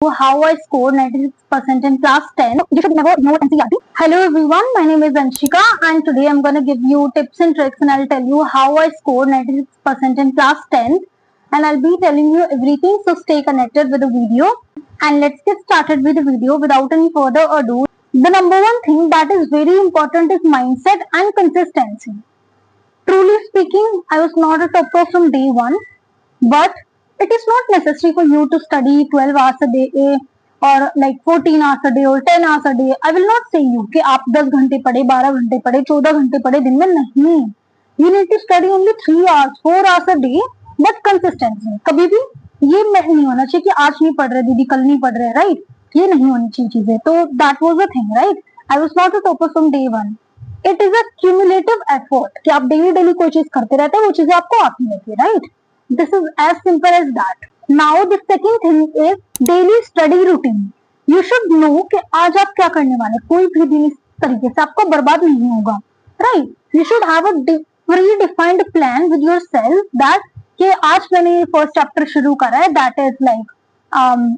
How I scored 96% in class 10. You should never ignore NCERT. Hello everyone, my name is Anshika and today I'm going to give you tips and tricks and I'll tell you how I scored 96% in class 10 and I'll be telling you everything, so stay connected with the video. And let's get started with the video without any further ado. The number one thing that is very important is mindset and consistency. Truly speaking, I was not a topper from day one, but it is not necessary for you to study 12 hours a day or like 14 hours a day or 10 hours a day. I will not say you कि आप 10 घंटे पढ़े, 12 घंटे पढ़े, 14 घंटे पढ़े दिन में, नहीं. You need to study only 3 hours, 4 hours a day, but consistency. कभी भी ये नहीं होना चाहिए कि आज नहीं पढ़ रहे दीदी, कल नहीं पढ़ रहे, right? ये नहीं होनी चाहिए चीजें. तो that was the thing, right? I was not a topper from day one. It is a cumulative effort कि आप डेली कोई चीज करते रहते हैं, वो चीजें आपको आती रहती है, right? This is as simple as that. Now the second thing is daily study routine. You should know कि आज आप क्या करने वाले, कोई भी दिन इस तरीके से आपको बर्बाद नहीं होगा, right? You should have a pre-defined plan with yourself that कि आज मैंने फर्स्ट चैप्टर शुरू करा है, that is like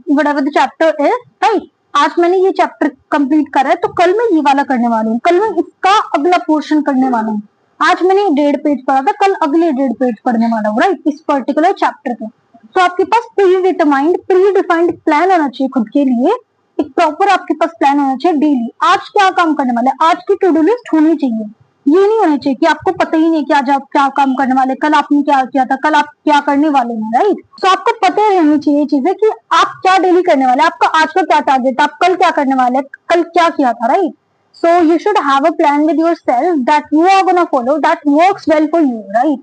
whatever the chapter is, right? आज मैंने ये चैप्टर कंप्लीट करा है तो कल मैं ये वाला करने वाला हूँ, कल मैं इसका अगला पोर्शन करने वाला हूँ. आज मैंने 1.5 पेज पढ़ा था, कल अगले 1.5 पेज पढ़ने वाला हूँ, राइट, इस पर्टिकुलर चैप्टर पे. तो आपके पास प्री-डिफाइंड प्लान होना चाहिए खुद के लिए. एक प्रॉपर आपके पास प्लान होना चाहिए डेली. आज क्या काम करने वाले, आज की टू डू लिस्ट होनी चाहिए. ये नहीं होना चाहिए कि आपको पता ही नहीं कि आज आप क्या काम करने वाले, कल आपने क्या किया था, कल आप क्या करने वाले हैं, राइट. तो आपको पता रहनी चाहिए चीजें कि आप क्या डेली करने वाले, आपका आज का क्या टारगेट, आप कल क्या करने वाले, कल क्या किया था, right. So you should have a plan with yourself that you are gonna follow, that works well for you, right?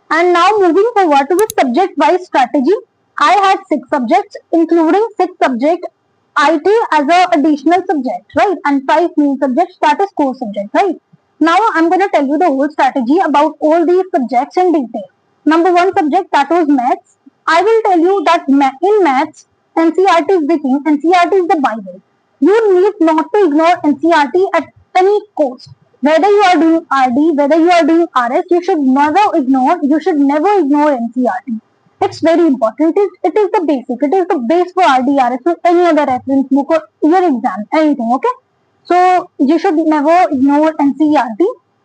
And now moving forward to the subject-wise strategy, I had 6 subjects, including 6 subject IT as a additional subject, right? And 5 new subjects, that is core subject, right? Now I'm gonna tell you the whole strategy about all these subjects in detail. Number 1 subject, that was maths. I will tell you that in maths, NCERT is the king, NCERT is the Bible. You need not to ignore NCERT at any cost. Whether you are doing RD, whether you are doing RS, you should never ignore NCERT. It's very important. It is the basic. It is the base for RD, RS, or any other reference book or your exam, anything, okay? So you should never ignore NCERT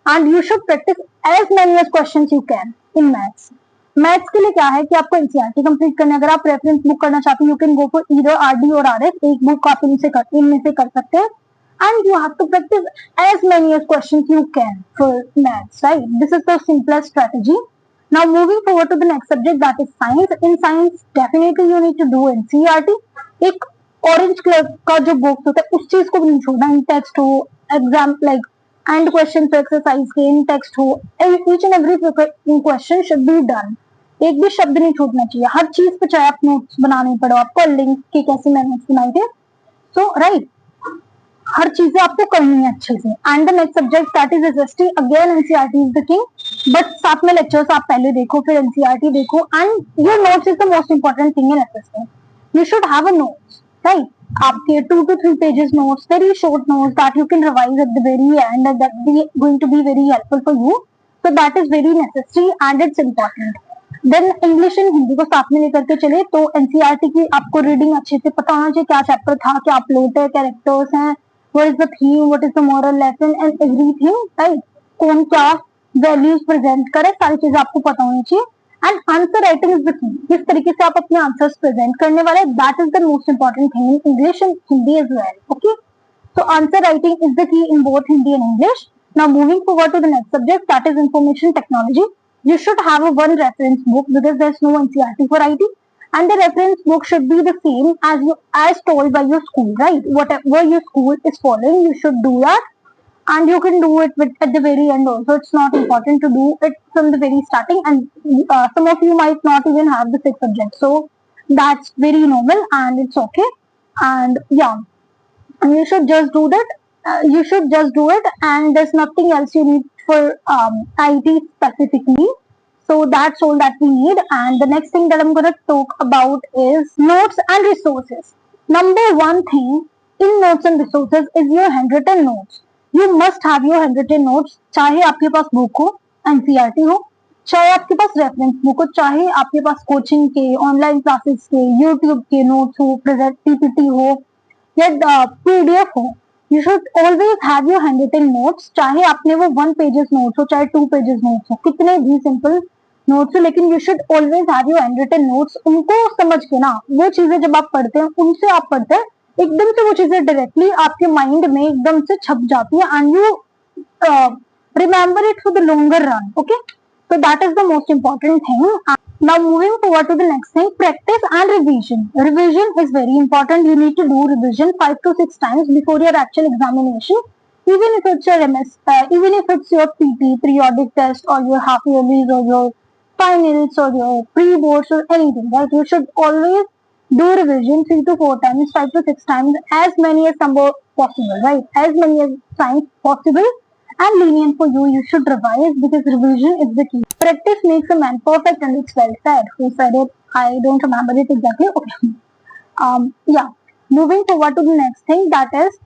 and you should practice as many as questions you can in maths. Maths के लिए क्या है कि आपको NCERT complete करना है. अगर आप रेफरेंस बुक करना चाहते हैं, you can go for either RD और आरएस. एक बुक आप इनमें से कर सकते हैं. And you have to practise as many as questions you can for maths, right. This is the simplest strategy. Now moving forward to the next subject, that is science. In science definitely you need to do NCERT. एक orange colour का जो box होता है उस चीज को भी नहीं छोड़ना. इन टेक्स्ट हो, exam like and question exercise के इन टेक्स्ट हो, each and every question should be done. एक भी शब्द नहीं छूटना चाहिए. हर चीज पे चाहे आप नोट्स बनाने पड़ो, आपको लिंक के कैसे मैं नोट्स बनाए थे, सो राइट, हर चीजें आपको करनी है अच्छे से. And the next subject, that is SST. Again NCERT is the king, but साथ में लेक्चर्स आप पहले देखो, फिर एनसीईआरटी देखो. And your notes is the most important thing in SST. You should have a notes, right. आपके 2 to 3 pages notes, very short notes that you can revise at the very end and that be going to be very helpful for you. So that is very necessary and it's important. Then English and Hindi को साथ में लेकर के चले तो NCERT की आपको reading अच्छे से पता होना चाहिए. क्या चैप्टर था, क्या प्लॉट है, कैरेक्टर्स हैं, what is the theme, what is the moral lesson and everything, right. कौन क्या वैल्यूज प्रेजेंट करे, सारी चीजें आपको पता होनी चाहिए. And answer writing is the key. किस तरीके से आप अपने आंसर्स प्रेजेंट करने वाले, that is the most important thing in English and Hindi as well, okay. So answer writing is the key in both Hindi and English. Now moving forward to the next subject, that is information technology. You should have a one reference book because there's no NCERT for IT, and the reference book should be the same as told by your school, right? Whatever your school is following, you should do that, and you can do it at the very end also. It's not important to do it from the very starting, and some of you might not even have the 6 subjects, so that's very normal and it's okay. And yeah, you should just do that. You should just do it, and there's nothing else you need for IT specifically. So that's all that we need. And the next thing that I'm going to talk about is notes and resources. Number 1 thing in notes and resources is your handwritten notes. You must have your handwritten notes. चाहे आपके पास book हो, NCERT हो, चाहे आपके पास reference book हो, चाहे आपके पास कोचिंग के, ऑनलाइन क्लासेस के, यूट्यूब के नोट्स हो, प्रेजेंट पीपीटी हो या पीडीएफ हो, you should always have your hand written notes. चाहे आपने वो 1 पेजेस नोट्स हो, चाहे 2 पेजेस नोट्स हो, कितने भी सिंपल नोट्स हो, लेकिन you should always have your hand written notes. उनको समझ के ना, वो चीजें जब आप पढ़ते हैं, उनसे आप पढ़ते हैं, एकदम से वो चीजें डायरेक्टली आपके माइंड में एकदम से छप जाती है and you remember it for the longer run. Okay, so that is the most important thing. Now moving forward to the next thing, practice and revision. Revision is very important. You need to do revision 5 to 6 times before your actual examination. Even if it's your even if it's your PT, periodic test, or your half yearlies, or your finals, or your pre-boards, or anything, right? You should always do revision 3 to 4 times, 5 to 6 times, as many as number possible, right? As many as times possible and lenient for you. You should revise because revision is the key. Practice makes a man perfect, and it's well said. Who said it? I don't remember it exactly. Okay. Yeah. Moving forward to the next thing, that is,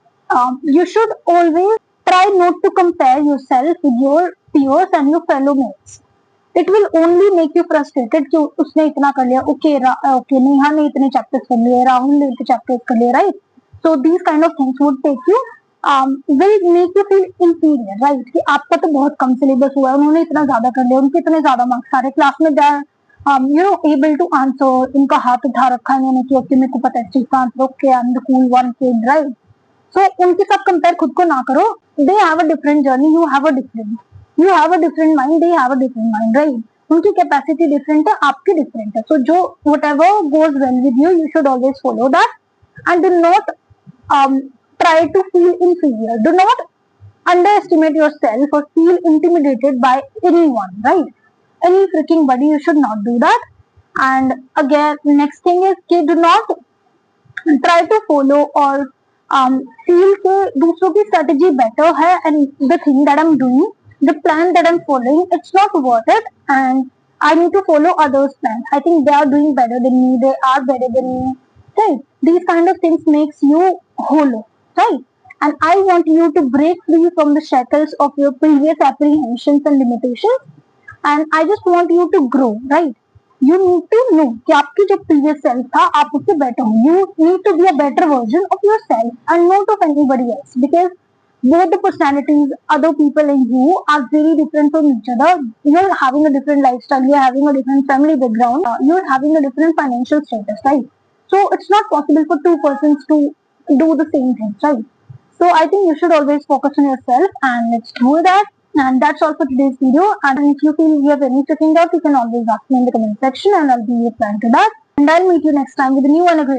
you should always try not to compare yourself with your peers and your fellow mates. It will only make you frustrated कि उसने इतना कर लिया, okay, Neha ने इतने chapters कर लिए, राहुल ने इतने chapters कर लिए, right? So these kind of things would take you will make you feel inferior, right? कि आपका तो बहुत कम सिलेबस हुआ है, उन्होंने इतना ज्यादा कर लिया, उनके इतने ज्यादा मार्क्स, सारे क्लास में दे able to answer, इनका हाथ उठा रखा है इन्होंने कि ओके मेरे को पता है इस चीज का answer, okay I am the cool one kid, right? So उनके साथ कंपेयर खुद को ना करो. They have a different journey, you have a different mind, they have a different mind, right? उनकी कैपेसिटी डिफरेंट है, आपकी डिफरेंट है. सो जो whatever goes well with you, you should always follow that and do not try to feel inferior. Do not underestimate yourself or feel intimidated by anyone, right? Any freaking body, you should not do that. And again, next thing is do not try to follow or feel कि दूसरों की strategy better है and the thing that I'm doing, the plan that I'm following, it's not worth it and I need to follow others' plans. I think they are doing better than me, they are better than me, right? These kind of things makes you hollow, right? And I want you to break free from the shackles of your previous apprehensions and limitations, and I just want you to grow, right? You need to know कि आपकी जो previous self था, आप उससे better हो. You need to be a better version of yourself and not of anybody else, because both the personalities, other people and you are very different from each other. You're having a different lifestyle, you're having a different family background, you're having a different financial status, right? So it's not possible for two persons to do the same things, right? So I think you should always focus on yourself, and let's do that. And that's all for today's video. And if you feel you have any checking out, you can always ask me in the comment section and I'll be replying to that. And I'll meet you next time with a new and a great